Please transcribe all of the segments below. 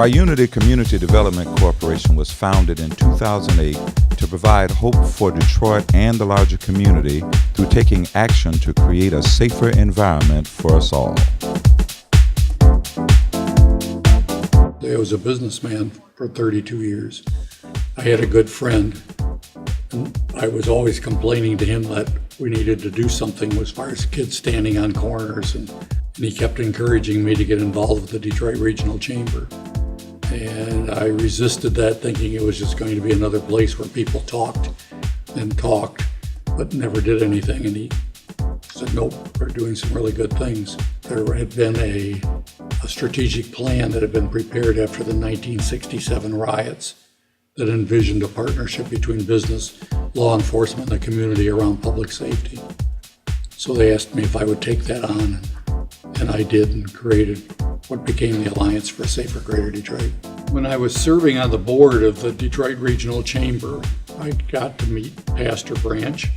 Tri-Unity Community Development Corporation was founded in 2008 to provide hope for Detroit and the larger community through taking action to create a safer environment for us all. I was a businessman for 32 years. I had a good friend, and I was always complaining to him that we needed to do something as far as kids standing on corners, and he kept encouraging me to get involved with the Detroit Regional Chamber. And I resisted that, thinking it was just going to be another place where people talked and talked, but never did anything. And he said, nope, we're doing some really good things. There had been a strategic plan that had been prepared after the 1967 riots that envisioned a partnership between business, law enforcement, and the community around public safety. So they asked me if I would take that on, and I did, and created what became the Alliance for a Safer Greater Detroit. When I was serving on the board of the Detroit Regional Chamber, I got to meet Pastor Branch,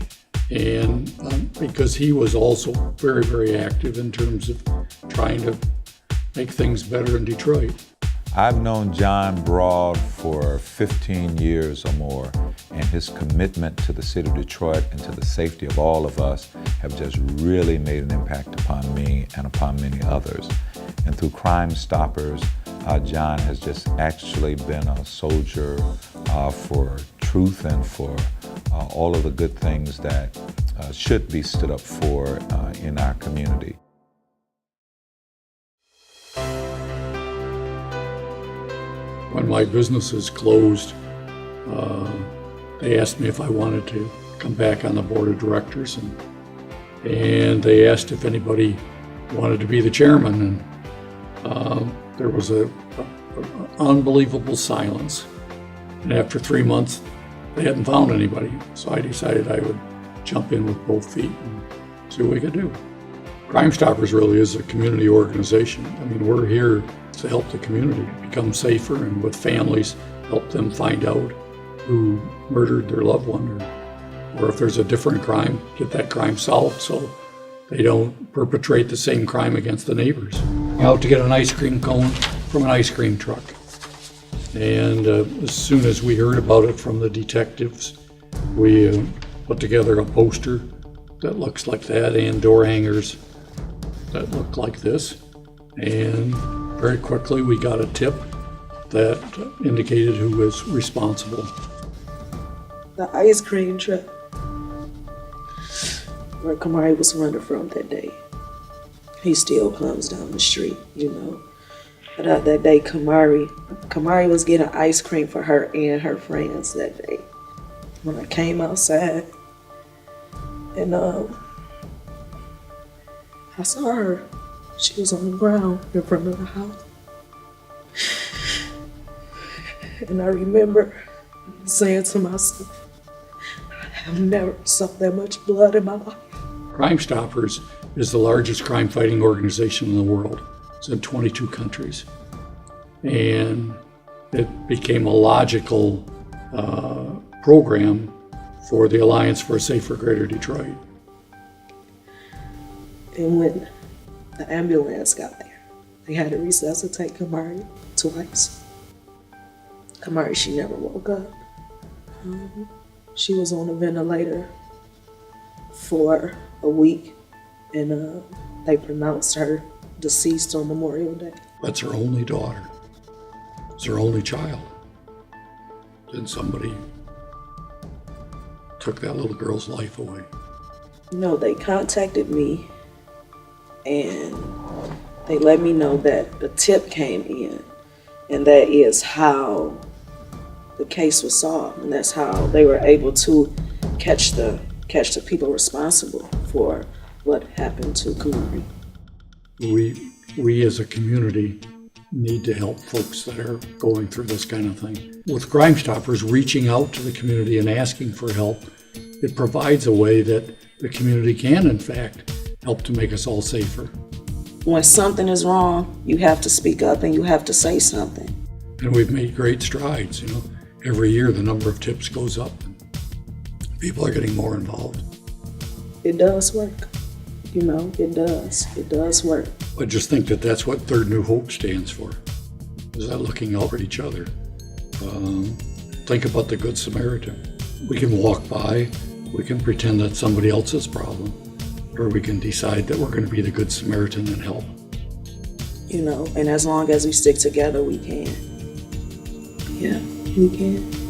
and because he was also very, very active in terms of trying to make things better in Detroit. I've known John Broad for 15 years or more, and his commitment to the city of Detroit and to the safety of all of us have just really made an impact upon me and upon many others. And through Crime Stoppers, John has just actually been a soldier for truth and for all of the good things that should be stood up for in our community. When my businesses closed, they asked me if I wanted to come back on the board of directors, and they asked if anybody wanted to be the chairman, and there was an unbelievable silence. And after 3 months, they hadn't found anybody, so I decided I would jump in with both feet and see what we could do. Crime Stoppers really is a community organization. I mean, we're here to help the community become safer, and with families, help them find out who murdered their loved one, or if there's a different crime, get that crime solved so they don't perpetrate the same crime against the neighbors. Out to get an ice cream cone from an ice cream truck. And as soon as we heard about it from the detectives, we put together a poster that looks like that and door hangers that look like this. And very quickly we got a tip that indicated who was responsible. The ice cream truck where Kamari was running from that day. He still comes down the street, you know. But that day, Kamari was getting ice cream for her and her friends that day. When I came outside, and I saw her. She was on the ground in front of the house. And I remember saying to myself, I've never saw that much blood in my life. Crime Stoppers is the largest crime fighting organization in the world. It's in 22 countries. And it became a logical program for the Alliance for a Safer Greater Detroit. And when the ambulance got there, they had to resuscitate Kamari twice. Kamari, she never woke up. She was on a ventilator for a week, and they pronounced her deceased on Memorial Day. That's her only daughter. It's her only child. Then somebody took that little girl's life away. You know, they contacted me, and they let me know that the tip came in, and that is how the case was solved, and that's how they were able to catch the people responsible for what happened to Kamari. We as a community need to help folks that are going through this kind of thing. With Crime Stoppers reaching out to the community and asking for help, it provides a way that the community can, in fact, help to make us all safer. When something is wrong, you have to speak up and you have to say something. And we've made great strides, you know. Every year the number of tips goes up. People are getting more involved. It does work. You know, it does. It does work. I just think that that's what Third New Hope stands for. Is that looking out for each other? Think about the Good Samaritan. We can walk by, we can pretend that's somebody else's problem, or we can decide that we're going to be the Good Samaritan and help. You know, and as long as we stick together, we can. Yeah, we can.